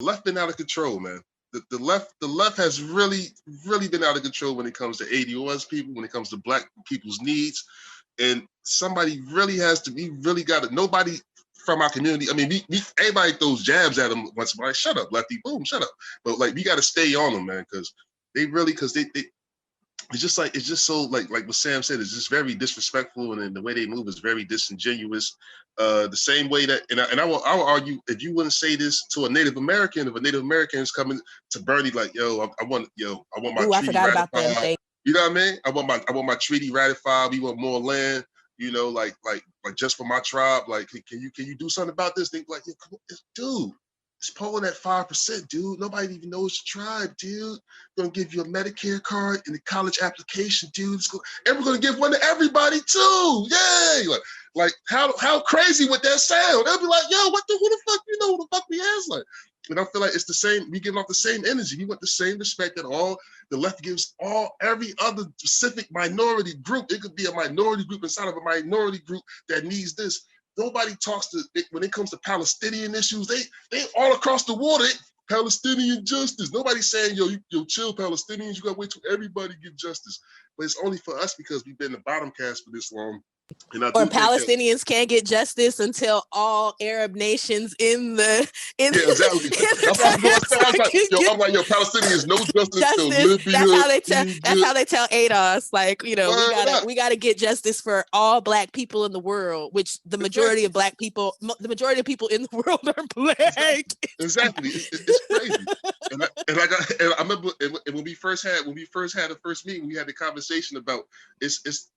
left been out of control, man. The left has really been out of control when it comes to ADOS people, when it comes to black people's needs, and somebody really has to. We really got to. Nobody from our community. I mean, everybody throws jabs at them once in a while. Shut up, lefty. Boom, shut up. But like, we got to stay on them, man, because they it's just so like what Sam said, it's just very disrespectful, and then the way they move is very disingenuous. The same way that, and I will argue, if you wouldn't say this to a Native American, if a Native American is coming to Bernie like, I want my Ooh, I treaty forgot about them. ratified. You know what I mean? I want my treaty ratified. We want more land. You know, like just for my tribe. Like, can you do something about this? They like, dude. It's polling at 5%, dude. Nobody even knows your tribe, dude. Gonna give you a Medicare card and a college application, dude. And we're gonna give one to everybody too. Yay! Like how crazy would that sound? They'll be like, yo, who the fuck, who the fuck we is like? And I feel like it's the same. We give off the same energy. We want the same respect that all the left gives every other specific minority group. It could be a minority group inside of a minority group that needs this. Nobody talks to when it comes to Palestinian issues. They all across the water. Palestinian justice. Nobody's saying, yo, chill, Palestinians. You gotta wait till everybody get justice. But it's only for us because we've been the bottom cast for this long. Or Palestinians can't get justice until all Arab nations in the exactly. I'm like, Palestinians, no justice till Libya. That's how they tell ADOS, like, we gotta get justice for all black people in the world, which the majority of people in the world are black. Exactly. It's crazy. And I remember when we first had the first meeting, we had the conversation about it's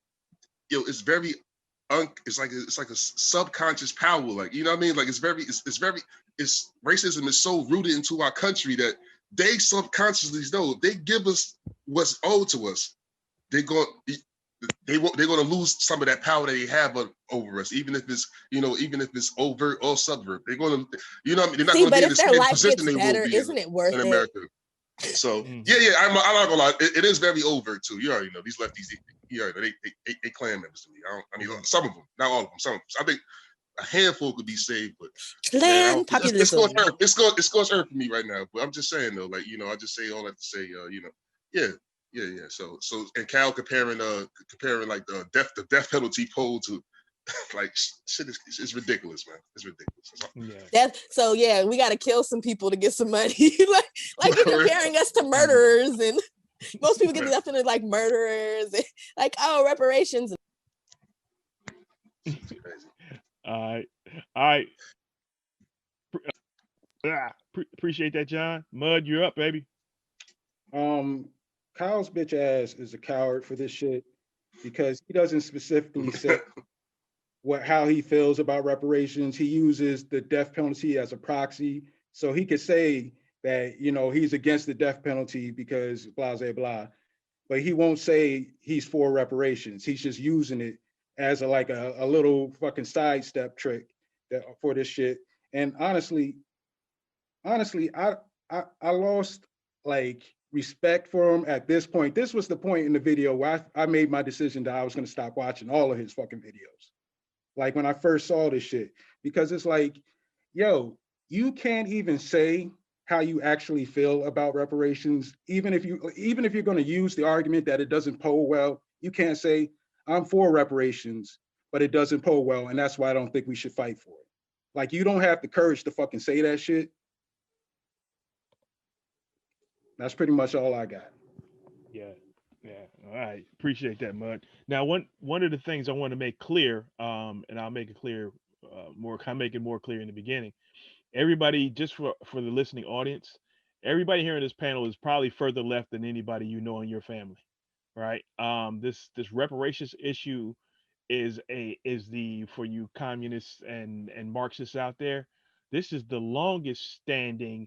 very it's like a subconscious power, like, you know what I mean? Like, it's racism is so rooted into our country that they subconsciously know if they give us what's owed to us, they're going to lose some of that power that they have over us, even if it's overt or subvert. They're going to, they're not going to be in the same position they will be isn't it worth in America. So I'm not gonna lie, it is very overt too. You already know these lefties. They Klan members to me. I mean, some of them, not all of them. Some of them. I think a handful could be saved, but Klan populism. It's scorched earth for me right now. But I'm just saying though, like, I just say all that to say, yeah. So and Cal comparing like the death penalty poll to like shit is ridiculous, man. It's ridiculous. We got to kill some people to get some money. like you're comparing us to murderers, and most people get left in it like murderers, and like, oh, reparations. All right. Appreciate that, John. Mud, you're up, baby. Kyle's bitch ass is a coward for this shit because he doesn't specifically say how he feels about reparations. He uses the death penalty as a proxy. So he could say that, he's against the death penalty because blah, blah, blah. But he won't say he's for reparations. He's just using it as a little fucking sidestep trick for this shit. And honestly, I lost respect for him at this point. This was the point in the video where I made my decision that I was going to stop watching all of his fucking videos. Like when I first saw this shit, because it's like, yo, you can't even say how you actually feel about reparations. Even if you're going to use the argument that it doesn't poll well, you can't say I'm for reparations, but it doesn't poll well, and that's why I don't think we should fight for it. Like, you don't have the courage to fucking say that shit. That's pretty much all I got. Yeah. All right. Appreciate that, Mud. Now, one of the things I want to make clear, and I'll make it clear make it more clear in the beginning. Everybody, just for the listening audience, everybody here in this panel is probably further left than anybody you know in your family, right? This reparations issue is for you communists and Marxists out there. This is the longest standing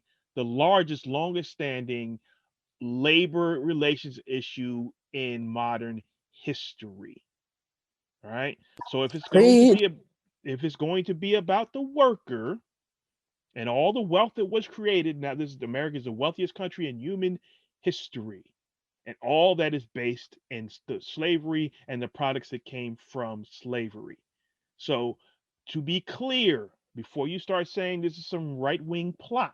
labor relations issue in modern history. All right. So if it's going to be about the worker and all the wealth that was created, now America is the wealthiest country in human history, and all that is based in the slavery and the products that came from slavery. So to be clear, before you start saying this is some right-wing plot,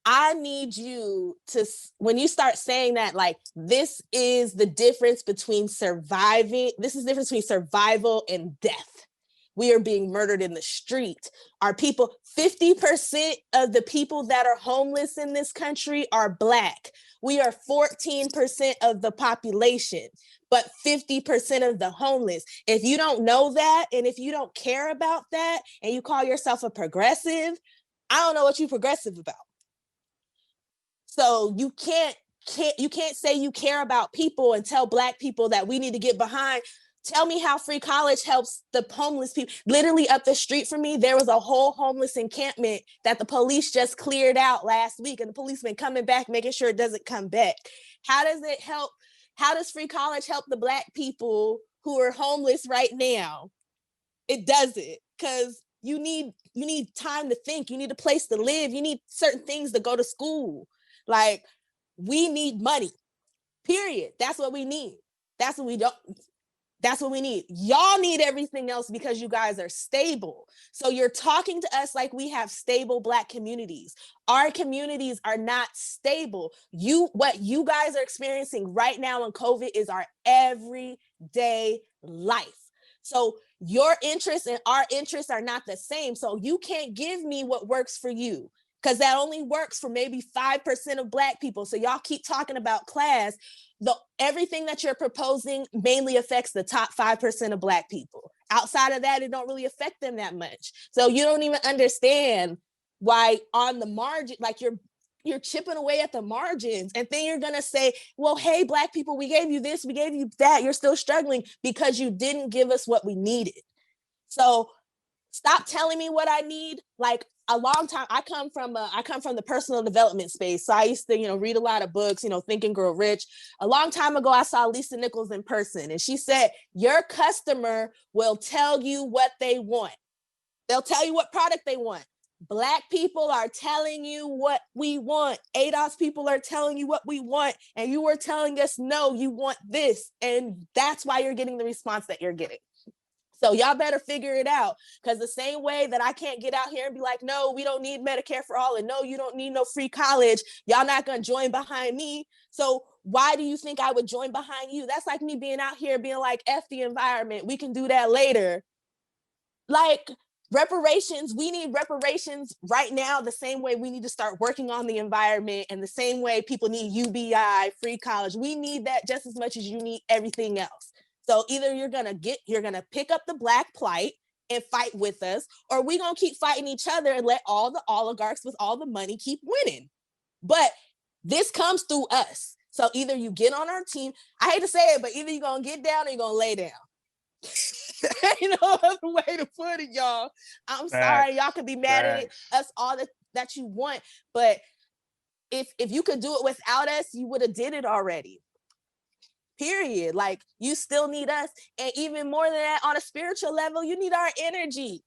I need you to, when you start saying that, like, this is the difference between surviving, this is the difference between survival and death. We are being murdered in the street. Our people, 50% of the people that are homeless in this country are Black. We are 14% of the population, but 50% of the homeless. If you don't know that, and if you don't care about that, and you call yourself a progressive, I don't know what you're progressive about. So you can't say you care about people and tell Black people that we need to get behind. Tell me how free college helps the homeless people. Literally up the street from me, there was a whole homeless encampment that the police just cleared out last week, and the police been coming back, making sure it doesn't come back. How does it help? How does free college help the Black people who are homeless right now? It doesn't, because you need time to think. You need a place to live. You need certain things to go to school. Like, we need money, period. That's what we need. That's what we need. Y'all need everything else because you guys are stable. So you're talking to us like we have stable Black communities. Our communities are not stable. What you guys are experiencing right now in COVID is our everyday life. So your interests and our interests are not the same. So you can't give me what works for you, because that only works for maybe 5% of Black people. So y'all keep talking about class. Everything that you're proposing mainly affects the top 5% of Black people. Outside of that, it don't really affect them that much. So you don't even understand why on the margin, like you're chipping away at the margins, and then you're gonna say, well, hey, Black people, we gave you this, we gave you that. You're still struggling because you didn't give us what we needed. So stop telling me what I need. Like, a long time, I come from the personal development space. So I used to, read a lot of books, Think and Grow Rich. A long time ago, I saw Lisa Nichols in person, and she said, your customer will tell you what they want. They'll tell you what product they want. Black people are telling you what we want. ADOS people are telling you what we want. And you were telling us, no, you want this. And that's why you're getting the response that you're getting. So y'all better figure it out, because the same way that I can't get out here and be like, no, we don't need Medicare for all, and no, you don't need no free college, y'all not going to join behind me. So why do you think I would join behind you? That's like me being out here being like, F the environment. We can do that later. Like, reparations, we need reparations right now, the same way we need to start working on the environment, and the same way people need UBI, free college. We need that just as much as you need everything else. So either you're gonna pick up the Black plight and fight with us, or we're gonna keep fighting each other and let all the oligarchs with all the money keep winning. But this comes through us. So either you get on our team, I hate to say it, but either you're gonna get down or you're gonna lay down. Ain't no other way to put it, y'all. I'm sorry, y'all could be mad at us all that you want, but if you could do it without us, you would have did it already. Period. Like, you still need us. And even more than that, on a spiritual level, you need our energy.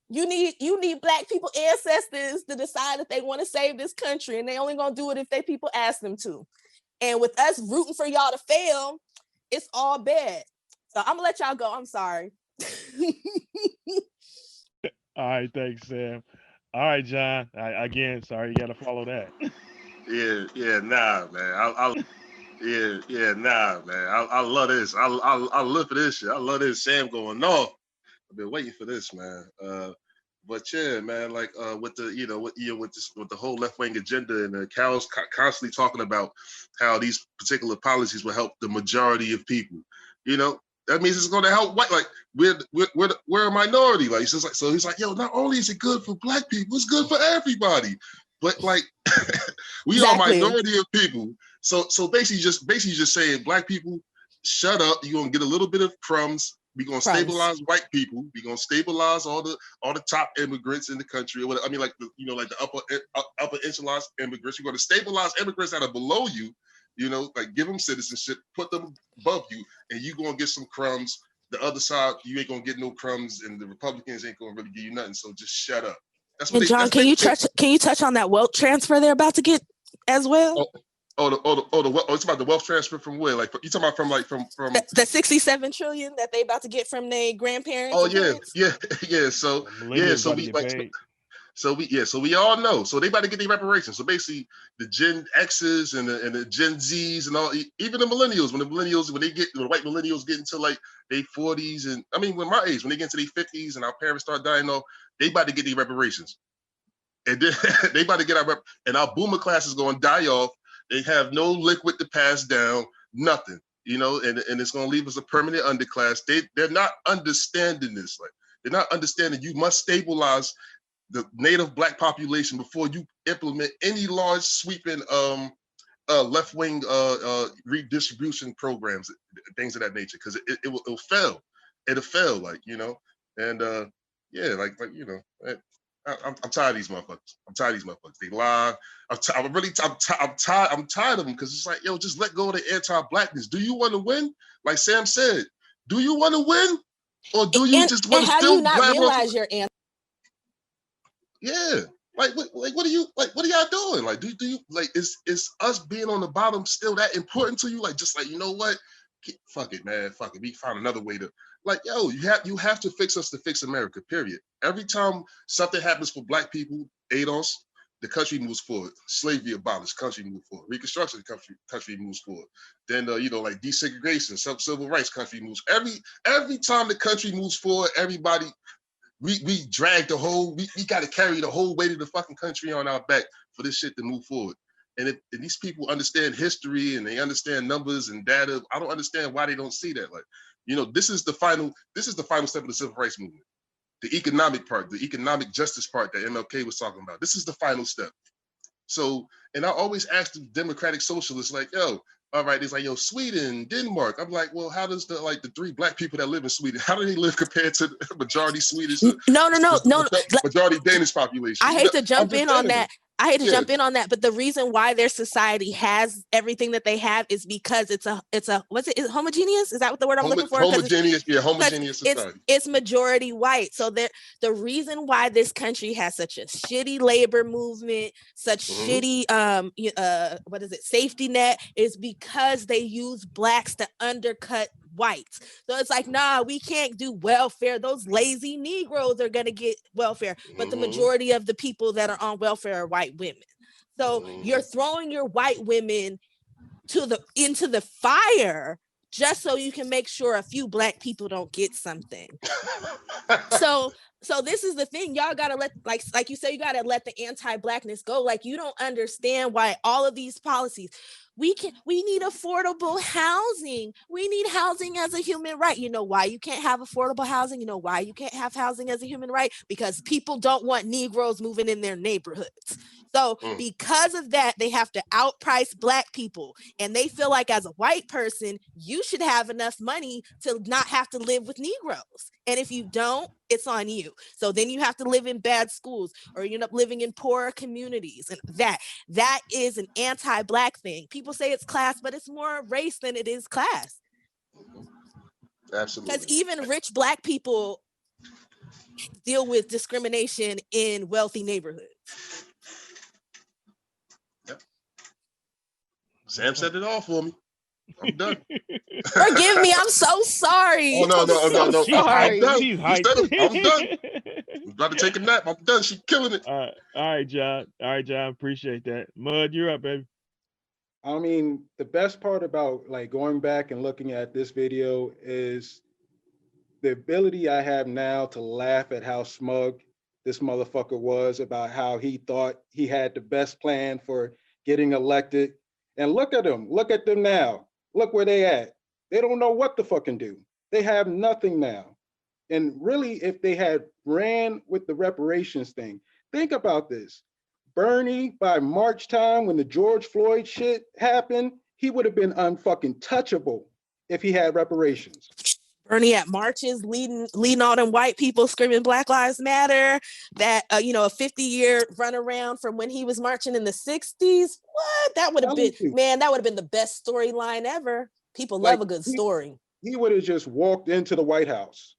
You need Black people ancestors to decide that they want to save this country, and they only gonna do it if they people ask them to. And with us rooting for y'all to fail, it's all bad. So I'm gonna let y'all go. I'm sorry. All right, thanks, Sam. All right, John. Again, sorry, you got to follow that. Yeah, nah, man. Nah, man. I love this. I live for this shit. I love this. Sam going, no. I've been waiting for this, man. But yeah, man, like with the whole left wing agenda, and Carol's constantly talking about how these particular policies will help the majority of people. That means it's going to help white. Like, we're a minority. Like, so he's like, yo, not only is it good for Black people, it's good for everybody. But like, we are a minority of people. So basically just saying, Black people, shut up. You're gonna get a little bit of crumbs. We're gonna stabilize white people. We're gonna stabilize all the top immigrants in the country. I mean, like the upper echelon immigrants. You're gonna stabilize immigrants that are below you. Like, give them citizenship, put them above you, and you're gonna get some crumbs. The other side, you ain't gonna get no crumbs, and the Republicans ain't gonna really give you nothing. So just shut up. That's what. And John, can you touch on that wealth transfer they're about to get as well? It's about the wealth transfer from where? Like, you talking about from the 67 trillion that they about to get from their grandparents? Oh yeah. So So we all know. So they about to get their reparations. So basically, the Gen X's and the Gen Z's and all, even the millennials, when the white millennials get into like their 40s, and I mean, when my age, when they get into their 50s and our parents start dying off, they about to get their reparations. And then they about to get and our boomer class is going to die off. They have no liquid to pass down, nothing, and it's going to leave us a permanent underclass. They're not understanding this. Like, they're not understanding you must stabilize the native black population before you implement any large sweeping left-wing redistribution programs, things of that nature, because it'll fail. It'll fail, like, and I'm tired of these motherfuckers. They lie. I'm tired of them, because it's like, yo, just let go of the anti-blackness. Do you want to win? Like Sam said, do you want to win, or do you just want to still blab realize your answer? Yeah, like what are y'all doing? Like, do you like is us being on the bottom still that important to you? Like, just like, you know what? Fuck it, man. Fuck it. We found another way to, like, yo, you have to fix us to fix America. Period. Every time something happens for black people, ADOS, the country moves forward. Slavery abolished, country moves forward. Reconstruction, country moves forward. Then like desegregation, civil rights, country moves. Every time the country moves forward, everybody. We drag the whole, we got to carry the whole weight of the fucking country on our back for this shit to move forward. And if these people understand history and they understand numbers and data, I don't understand why they don't see that. Like, this is the final step of the civil rights movement. The economic part, the economic justice part that MLK was talking about. This is the final step. So, and I always ask the democratic socialists, like, yo, all right, it's like, yo, Sweden, Denmark. I'm like, well, how does the three black people that live in Sweden, how do they live compared to the majority Swedish? No. Majority Danish population. I hate to jump in on that. But the reason why their society has everything that they have is because it's is homogeneous? Is that what the word I'm looking for? Homogeneous society. It's majority white. So the reason why this country has such a shitty labor movement, such shitty safety net, is because they use blacks to undercut whites. So it's like, nah, we can't do welfare. Those lazy Negroes are gonna get welfare, but the majority of the people that are on welfare are white women. So you're throwing your white women into the fire just so you can make sure a few black people don't get something. So this is the thing, y'all gotta let, like you say, you gotta let the anti-blackness go. Like, you don't understand why all of these policies. We need affordable housing. We need housing as a human right. You know why you can't have affordable housing? You know why you can't have housing as a human right? Because people don't want Negroes moving in their neighborhoods. So because of that, they have to outprice black people. And they feel like, as a white person, you should have enough money to not have to live with Negroes. And if you don't, it's on you. So then you have to live in bad schools, or you end up living in poorer communities. And that is an anti-black thing. People say it's class, but it's more race than it is class. Absolutely. Because even rich black people deal with discrimination in wealthy neighborhoods. Sam said it all for me. I'm done. Forgive me. I'm so sorry. Oh, no. Sorry. I'm done. I'm done. I'm about to take a nap. I'm done. She's killing it. All right, John. Appreciate that. Mud, you're up, baby. I mean, the best part about like going back and looking at this video is the ability I have now to laugh at how smug this motherfucker was about how he thought he had the best plan for getting elected. And look at them now. Look where they at. They don't know what to fucking do. They have nothing now. And really, if they had ran with the reparations thing, think about this. Bernie, by March time, when the George Floyd shit happened, he would have been unfucking touchable if he had reparations. Bernie at marches leading all them white people screaming Black Lives Matter, that a 50-year runaround from when he was marching in the 60s. What? That would have been, man, that would have been the best storyline ever. People love a good story. He would have just walked into the White House.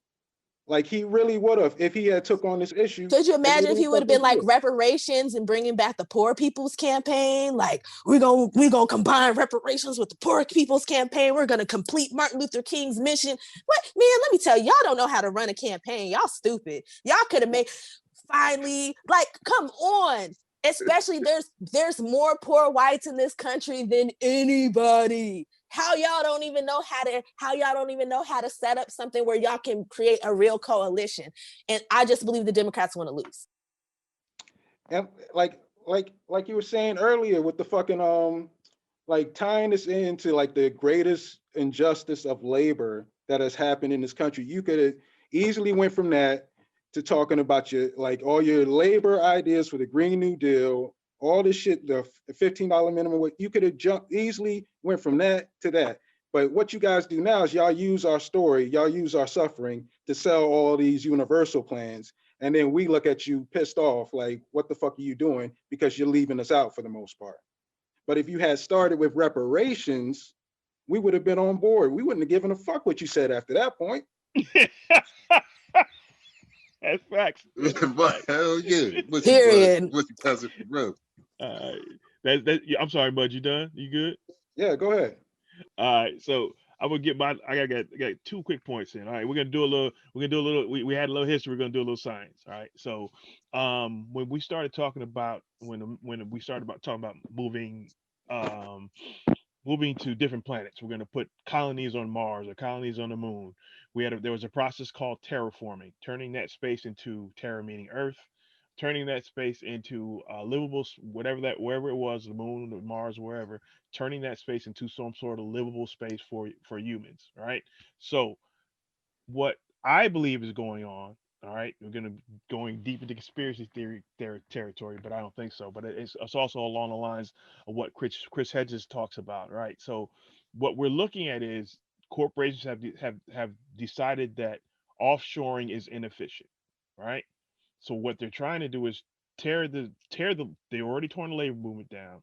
Like, he really would have, if he had took on this issue. Could you imagine if he would have been like reparations and bringing back the poor people's campaign? Like, we're gonna combine reparations with the poor people's campaign. We're gonna complete Martin Luther King's mission. What, man, let me tell you, y'all don't know how to run a campaign. Y'all stupid. Y'all could have made finally, like, come on. Especially there's more poor whites in this country than anybody. How y'all don't even know how to set up something where y'all can create a real coalition. And I just believe the Democrats want to lose. And like you were saying earlier with the fucking like tying this into like the greatest injustice of labor that has happened in this country, you could have easily went from that to talking about your like all your labor ideas for the Green New Deal, all this shit, the $15 minimum. You could have easily went from that to that. But what you guys do now is y'all use our story, y'all use our suffering to sell all these universal plans. And then we look at you pissed off, like, what the fuck are you doing? Because you're leaving us out for the most part. But if you had started with reparations, we would have been on board. We wouldn't have given a fuck what you said after that point. That's facts. But hell yeah. Period. What you cousin for bro. I'm sorry, bud. You done? You good? Yeah, go ahead. All right. So I got 2 quick points in. All right, we're gonna do a little. We had a little history. We're gonna do a little science. All right. So when we started talking about talking about moving to different planets, we're going to put colonies on Mars or colonies on the moon. There was a process called terraforming, turning that space into terra meaning Earth, turning that space into livable, wherever it was, the moon, the Mars, wherever, turning that space into some sort of livable space for humans. Right. So what I believe is going on. All right, we're going deep into conspiracy theory territory, but I don't think so. But it's also along the lines of what Chris Hedges talks about, right? So what we're looking at is corporations have decided that offshoring is inefficient, right? So what they're trying to do is they already torn the labor movement down.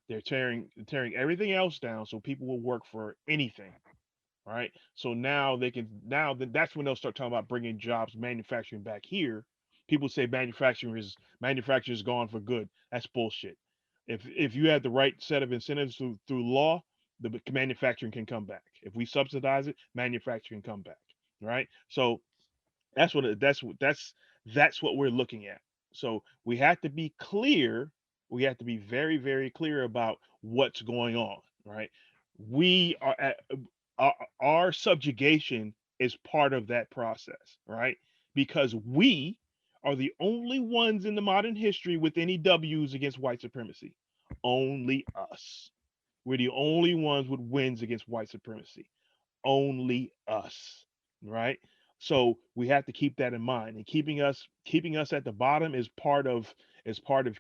They're tearing everything else down so people will work for anything. Right. So now that's when they'll start talking about bringing jobs, manufacturing back here. People say manufacturing is gone for good. That's bullshit. If you have the right set of incentives through law, the manufacturing can come back. If we subsidize it, manufacturing can come back. Right. So that's what we're looking at. So we have to be clear. We have to be very, very clear about what's going on. Right. We are at our subjugation is part of that process, right? Because we are the only ones in the modern history with any W's against white supremacy. Only us. We're the only ones with wins against white supremacy. Only us, right? So we have to keep that in mind. And keeping us at the bottom is part of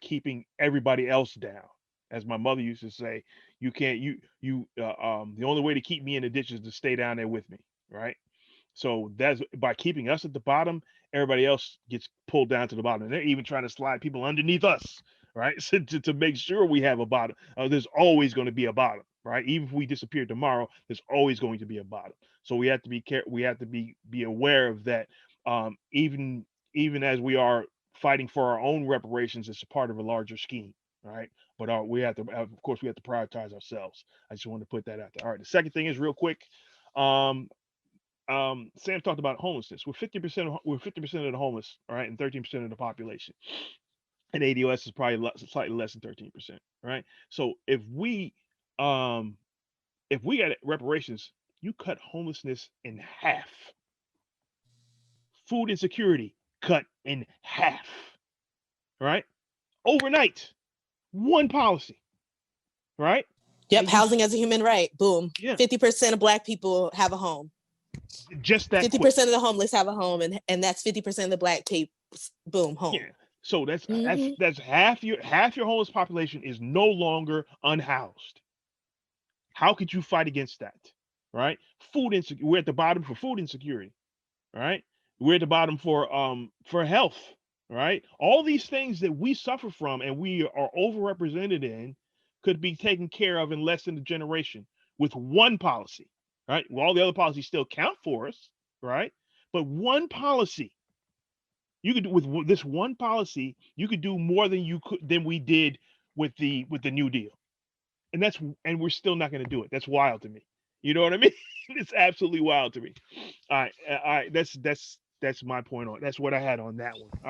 keeping everybody else down. As my mother used to say, the only way to keep me in the ditch is to stay down there with me, right? So that's by keeping us at the bottom, everybody else gets pulled down to the bottom. And they're even trying to slide people underneath us, right? So to make sure we have a bottom. There's always going to be a bottom, right? Even if we disappear tomorrow, there's always going to be a bottom. So we have to be we have to be aware of that. Even as we are fighting for our own reparations, it's a part of a larger scheme, right? But we have to prioritize ourselves. I just wanted to put that out there. All right. The second thing is real quick. Sam talked about homelessness. We're 50% of the homeless, all right, and 13% of the population. And ADOS is probably slightly less than 13%, right? So if we got reparations, you cut homelessness in half. Food insecurity cut in half, right? Overnight, one policy, right? Yep, housing as a human right. Boom. Yeah. 50% of Black people have a home. Just that 50% quick. of the homeless have a home, and that's 50% of the Black people. Boom, home. Yeah. So that's half your homeless population is no longer unhoused. How could you fight against that? Right? Food insecurity. We're at the bottom for food insecurity. Right? We're at the bottom for health. Right? All these things that we suffer from and we are overrepresented in could be taken care of in less than a generation with one policy. Right? Well, all the other policies still count for us. Right? But one policy. You could do with this one policy, you could do more than we did with the New Deal. And we're still not going to do it. That's wild to me. You know what I mean? It's absolutely wild to me. All right. That's my point on. That's what I had on that one. All